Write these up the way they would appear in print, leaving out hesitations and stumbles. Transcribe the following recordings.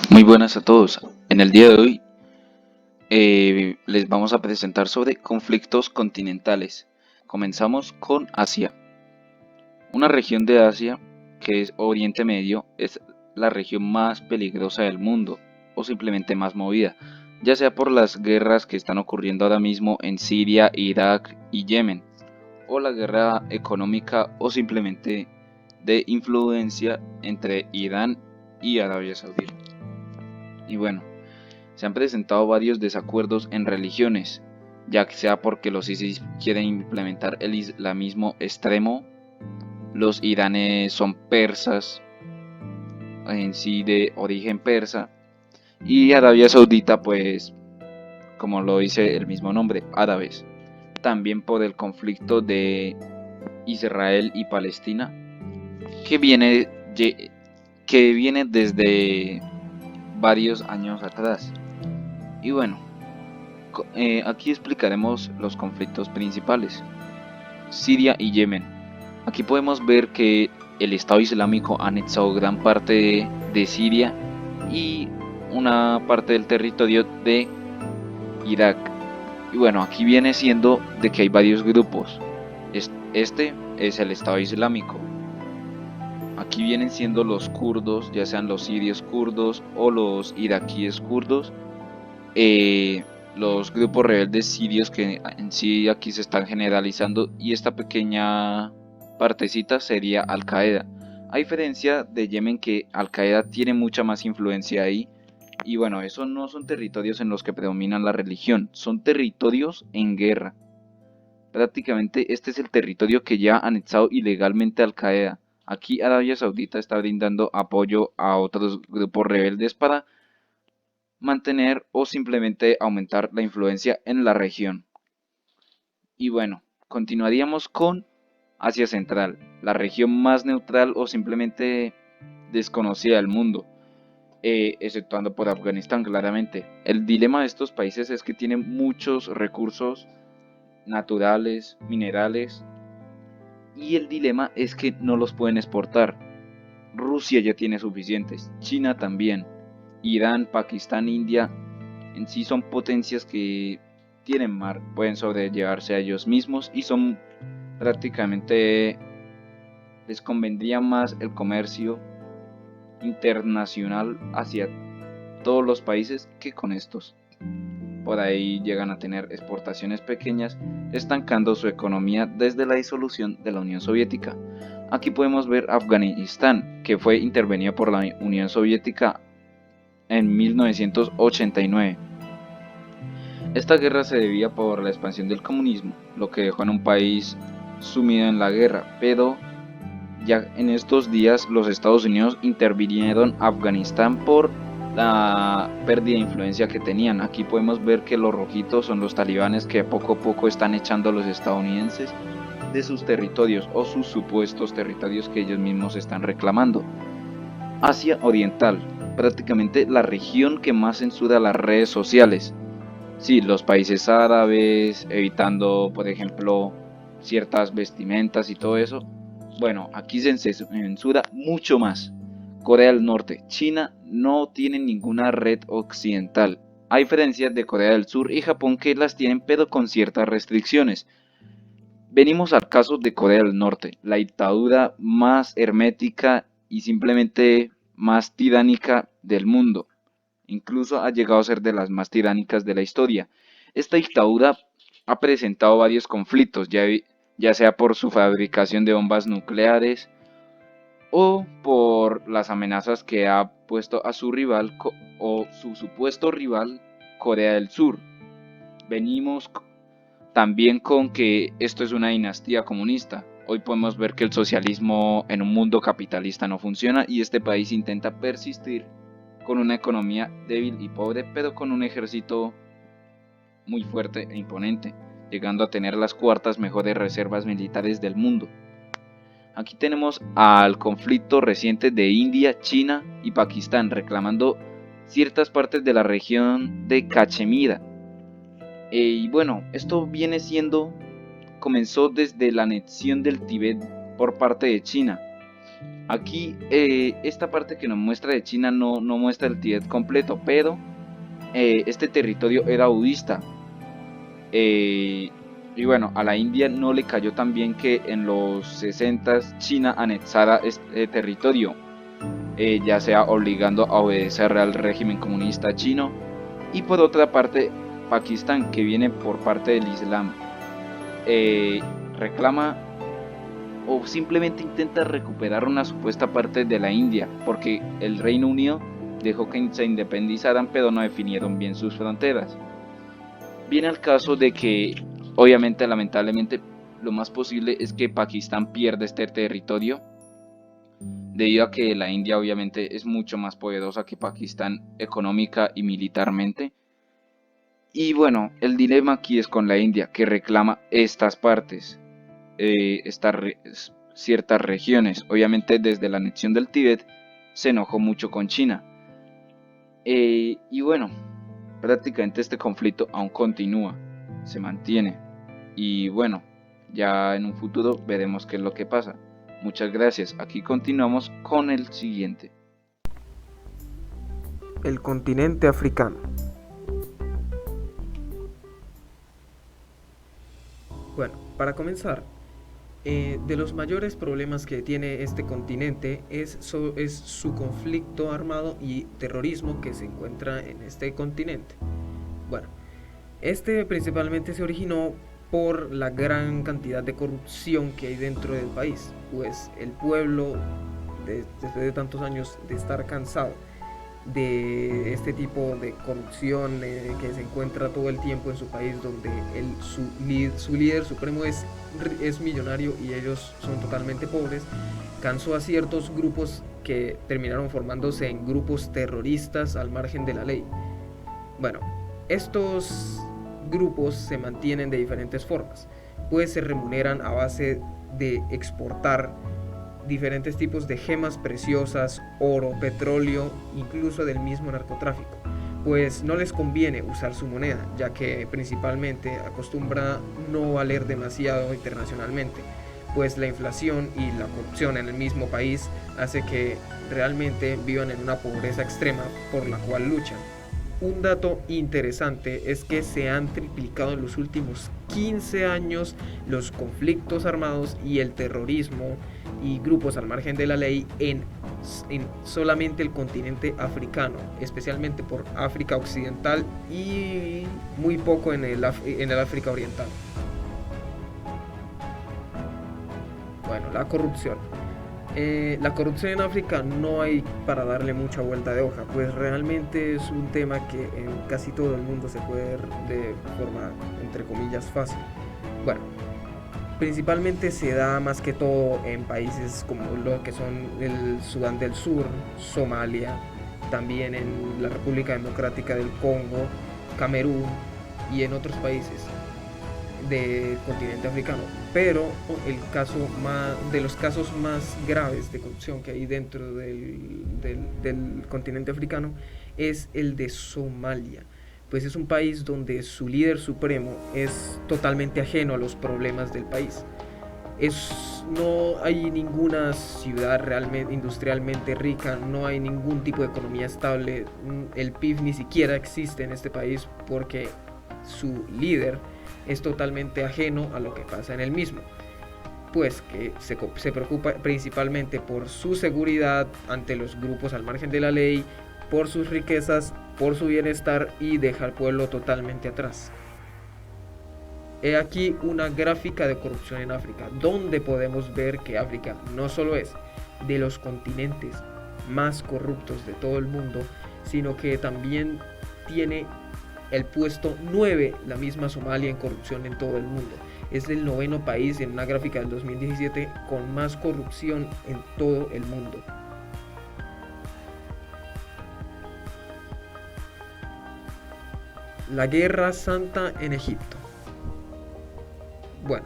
Muy buenas a todos. En el día de hoy les vamos a presentar sobre conflictos continentales. Comenzamos con Asia. Una región de Asia que es Oriente Medio es la región más peligrosa del mundo o simplemente más movida, ya sea por las guerras que están ocurriendo ahora mismo en Siria, Irak y Yemen, o la guerra económica o simplemente de influencia entre Irán y Arabia Saudita. Y bueno, se han presentado varios desacuerdos en religiones, ya sea porque los ISIS quieren implementar el islamismo extremo, los iranes son persas, en sí de origen persa, y Arabia Saudita, pues, como lo dice el mismo nombre, árabes. También por el conflicto de Israel y Palestina, que viene, que viene desde varios años atrás. Y bueno, aquí explicaremos los conflictos principales. Siria y Yemen. Aquí podemos ver que el Estado Islámico ha anexado gran parte de Siria y una parte del territorio de Irak. Y bueno, aquí viene siendo de que hay varios grupos. Este es el Estado Islámico. Aquí vienen siendo los kurdos, ya sean los sirios kurdos o los iraquíes kurdos. eh, los grupos rebeldes sirios que en sí aquí se están generalizando, y esta pequeña partecita sería Al Qaeda. A diferencia de Yemen, que Al Qaeda tiene mucha más influencia ahí, y bueno, esos no son territorios en los que predominan la religión, son territorios en guerra. Prácticamente este es el territorio que ya ha anexado ilegalmente Al Qaeda. Aquí Arabia Saudita está brindando apoyo a otros grupos rebeldes para mantener o simplemente aumentar la influencia en la región. Y bueno, continuaríamos con Asia Central, la región más neutral o simplemente desconocida del mundo, exceptuando por Afganistán claramente. El dilema de estos países es que tienen muchos recursos naturales, minerales, y el dilema es que no los pueden exportar. Rusia ya tiene suficientes, China también, Irán, Pakistán, India en sí son potencias que tienen mar, pueden sobrellevarse a ellos mismos y son prácticamente, les convendría más el comercio internacional hacia todos los países que con estos. Por ahí llegan a tener exportaciones pequeñas, estancando su economía desde la disolución de la Unión Soviética. Aquí podemos ver Afganistán, que fue intervenida por la Unión Soviética en 1989. Esta guerra se debía por la expansión del comunismo, lo que dejó en un país sumido en la guerra, pero ya en estos días los Estados Unidos intervinieron Afganistán por la pérdida de influencia que tenían. Aquí podemos ver que los rojitos son los talibanes que poco a poco están echando a los estadounidenses de sus territorios o sus supuestos territorios que ellos mismos están reclamando. Asia Oriental, prácticamente la región que más censura las redes sociales. Sí, los países árabes, evitando, por ejemplo, ciertas vestimentas y todo eso. Bueno, aquí se censura mucho más. Corea del Norte, China no tienen ninguna red occidental, a diferencia de Corea del Sur y Japón, que las tienen pero con ciertas restricciones. Venimos al caso de Corea del Norte, la dictadura más hermética y simplemente más tiránica del mundo. Incluso ha llegado a ser de las más tiránicas de la historia. Esta dictadura ha presentado varios conflictos, ya sea por su fabricación de bombas nucleares o por las amenazas que ha puesto a su rival o su supuesto rival, Corea del Sur. Venimos también con que esto es una dinastía comunista. Hoy podemos ver que el socialismo en un mundo capitalista no funciona, y este país intenta persistir con una economía débil y pobre, pero con un ejército muy fuerte e imponente, llegando a tener las cuartas mejores reservas militares del mundo. Aquí tenemos al conflicto reciente de India, China y Pakistán reclamando ciertas partes de la región de Cachemira. Y bueno, esto comenzó desde la anexión del Tíbet por parte de China. Aquí esta parte que nos muestra de China no muestra el Tíbet completo, pero este territorio era budista. Eh, y bueno, a la India no le cayó tan bien que en los 60 China anexara este territorio, ya sea obligando a obedecer al régimen comunista chino, y por otra parte Pakistán, que viene por parte del Islam, eh, reclama o simplemente intenta recuperar una supuesta parte de la India, porque el Reino Unido dejó que se independizaran, pero no definieron bien sus fronteras. Viene al caso de que, obviamente, lamentablemente, lo más posible es que Pakistán pierda este territorio, debido a que la India obviamente es mucho más poderosa que Pakistán económica y militarmente. Y bueno, el dilema aquí es con la India, que reclama estas partes, ciertas regiones. Obviamente desde la anexión del Tíbet se enojó mucho con China. Y bueno, prácticamente este conflicto aún continúa, se mantiene. Y bueno, ya en un futuro veremos qué es lo que pasa. Muchas gracias. Aquí continuamos con el siguiente. El continente africano. Bueno, para comenzar, de los mayores problemas que tiene este continente es su conflicto armado y terrorismo que se encuentra en este continente. Bueno, este principalmente se originó por la gran cantidad de corrupción que hay dentro del país, pues el pueblo, después de tantos años de estar cansado de este tipo de corrupción que se encuentra todo el tiempo en su país, donde su líder supremo es millonario y ellos son totalmente pobres, cansó a ciertos grupos que terminaron formándose en grupos terroristas al margen de la ley. Bueno, estos grupos se mantienen de diferentes formas, pues se remuneran a base de exportar diferentes tipos de gemas preciosas, oro, petróleo, incluso del mismo narcotráfico, pues no les conviene usar su moneda, ya que principalmente acostumbra no valer demasiado internacionalmente, pues la inflación y la corrupción en el mismo país hace que realmente vivan en una pobreza extrema por la cual luchan. Un dato interesante es que se han triplicado en los últimos 15 años los conflictos armados y el terrorismo y grupos al margen de la ley en solamente el continente africano, especialmente por África Occidental y muy poco en el África Oriental. Bueno, la corrupción. La corrupción en África no hay para darle mucha vuelta de hoja, pues realmente es un tema que en casi todo el mundo se puede ver de forma, entre comillas, fácil. Bueno, principalmente se da más que todo en países como lo que son el Sudán del Sur, Somalia, también en la República Democrática del Congo, Camerún y en otros países del continente africano. Pero de los casos más graves de corrupción que hay dentro del continente africano es el de Somalia, pues es un país donde su líder supremo es totalmente ajeno a los problemas del país. No hay ninguna ciudad realmente industrialmente rica, no hay ningún tipo de economía estable, el PIB ni siquiera existe en este país porque su líder es totalmente ajeno a lo que pasa en el mismo, pues que se preocupa principalmente por su seguridad ante los grupos al margen de la ley, por sus riquezas, por su bienestar y deja al pueblo totalmente atrás. He aquí una gráfica de corrupción en África, donde podemos ver que África no solo es de los continentes más corruptos de todo el mundo, sino que también tiene el puesto 9, la misma Somalia, en corrupción en todo el mundo. Es el 9º país en una gráfica del 2017 con más corrupción en todo el mundo. La Guerra Santa en Egipto. Bueno,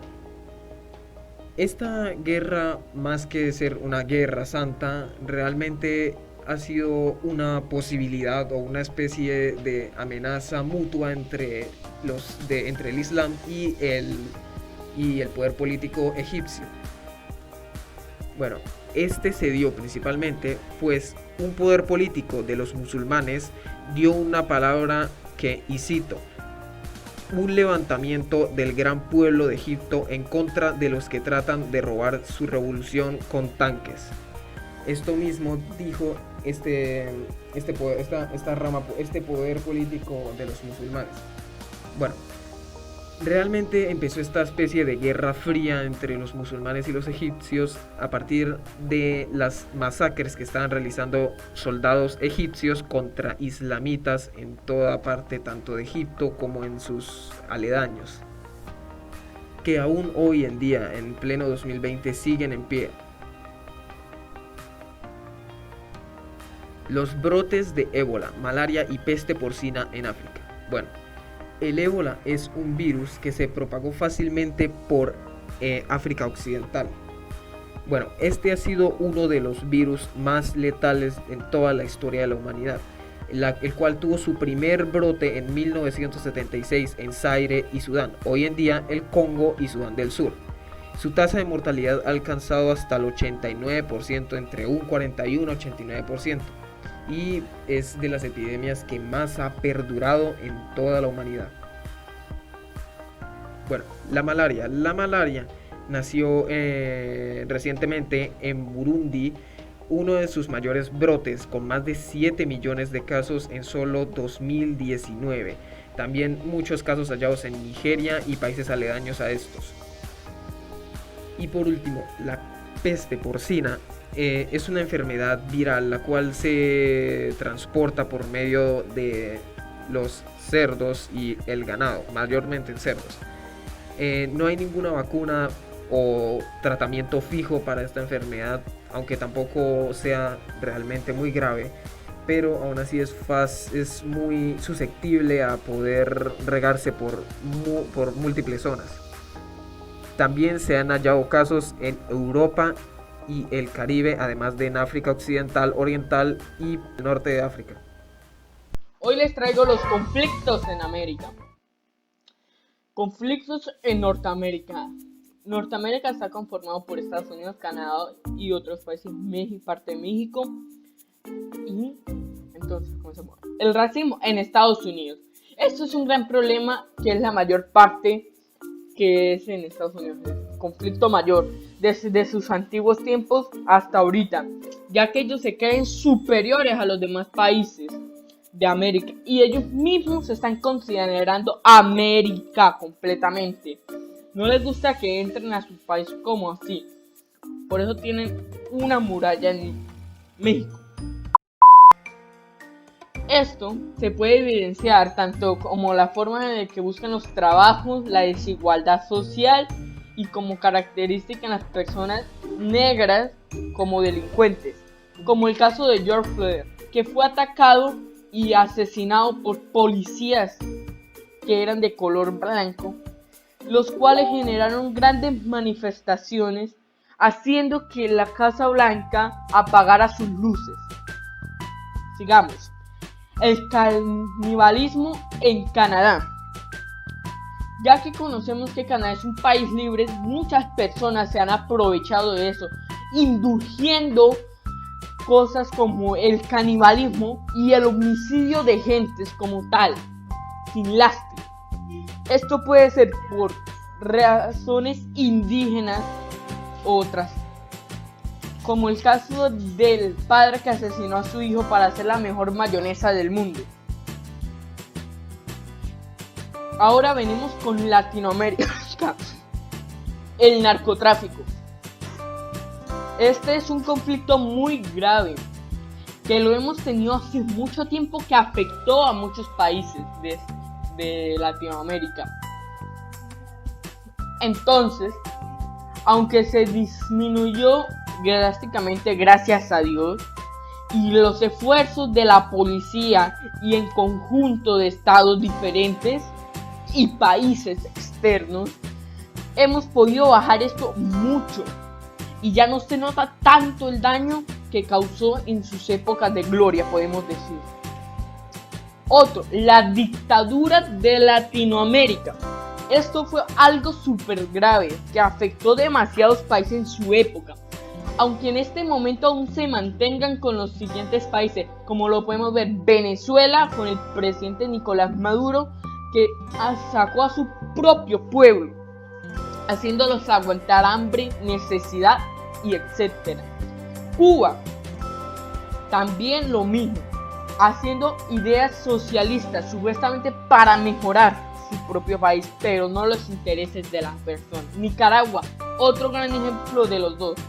esta guerra, más que ser una guerra santa, realmente ha sido una posibilidad o una especie de amenaza mutua entre el Islam y el poder político egipcio. Bueno, este se dio principalmente pues un poder político de los musulmanes dio una palabra que, y cito, un levantamiento del gran pueblo de Egipto en contra de los que tratan de robar su revolución con tanques. Esto mismo dijo este poder político de los musulmanes. Bueno, realmente empezó esta especie de guerra fría entre los musulmanes y los egipcios a partir de las masacres que estaban realizando soldados egipcios contra islamitas en toda parte, tanto de Egipto como en sus aledaños, que aún hoy en día, en pleno 2020, siguen en pie. Los brotes de ébola, malaria y peste porcina en África. Bueno, el ébola es un virus que se propagó fácilmente por África Occidental. Bueno, este ha sido uno de los virus más letales en toda la historia de la humanidad, el cual tuvo su primer brote en 1976 en Zaire y Sudán, hoy en día el Congo y Sudán del Sur. Su tasa de mortalidad ha alcanzado hasta el 89%, entre un 41 y 89%. Y es de las epidemias que más ha perdurado en toda la humanidad. Bueno, la malaria. La malaria nació recientemente en Burundi, uno de sus mayores brotes, con más de 7 millones de casos en solo 2019. También muchos casos hallados en Nigeria y países aledaños a estos. Y por último, la peste porcina. Es una enfermedad viral la cual se transporta por medio de los cerdos y el ganado, mayormente en cerdos. No hay ninguna vacuna o tratamiento fijo para esta enfermedad, aunque tampoco sea realmente muy grave, pero aún así es muy susceptible a poder regarse por múltiples zonas. También se han hallado casos en Europa y el Caribe, además de en África Occidental, Oriental y el norte de África. Hoy les traigo los conflictos en América. Conflictos en Norteamérica. Norteamérica está conformado por Estados Unidos, Canadá y otros países, parte de México. Y entonces, comencemos. El racismo en Estados Unidos. Esto es un gran problema que es la mayor parte que es en Estados Unidos. Conflicto mayor desde sus antiguos tiempos hasta ahorita, ya que ellos se creen superiores a los demás países de América y ellos mismos se están considerando América completamente. No les gusta que entren a su país como así, por eso tienen una muralla en México. Esto se puede evidenciar tanto como la forma en la que buscan los trabajos, la desigualdad social y como característica en las personas negras como delincuentes, como el caso de George Floyd, que fue atacado y asesinado por policías que eran de color blanco, los cuales generaron grandes manifestaciones, haciendo que la Casa Blanca apagara sus luces. Sigamos. El canibalismo en Canadá. Ya que conocemos que Canadá es un país libre, muchas personas se han aprovechado de eso, indulgiendo cosas como el canibalismo y el homicidio de gentes como tal, sin lástima. Esto puede ser por razones indígenas u otras, como el caso del padre que asesinó a su hijo para hacer la mejor mayonesa del mundo. Ahora venimos con Latinoamérica, el narcotráfico. Este es un conflicto muy grave que lo hemos tenido hace mucho tiempo, que afectó a muchos países de Latinoamérica. Entonces, aunque se disminuyó drásticamente gracias a Dios y los esfuerzos de la policía y en conjunto de estados diferentes y países externos, hemos podido bajar esto mucho y ya no se nota tanto el daño que causó en sus épocas de gloria, podemos decir. Otro, la dictadura de Latinoamérica. Esto fue algo súper grave que afectó demasiados países en su época. aunque en este momento aún se mantengan con los siguientes países, como lo podemos ver Venezuela con el presidente Nicolás Maduro, que sacó a su propio pueblo, haciéndolos aguantar hambre, necesidad y etc. Cuba, también lo mismo, haciendo ideas socialistas supuestamente para mejorar su propio país, pero no los intereses de las personas. Nicaragua, otro gran ejemplo de los dos.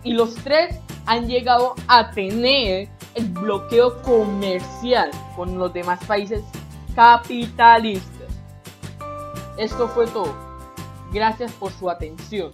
Y los tres han llegado a tener el bloqueo comercial con los demás países capitalistas. Esto fue todo. Gracias por su atención.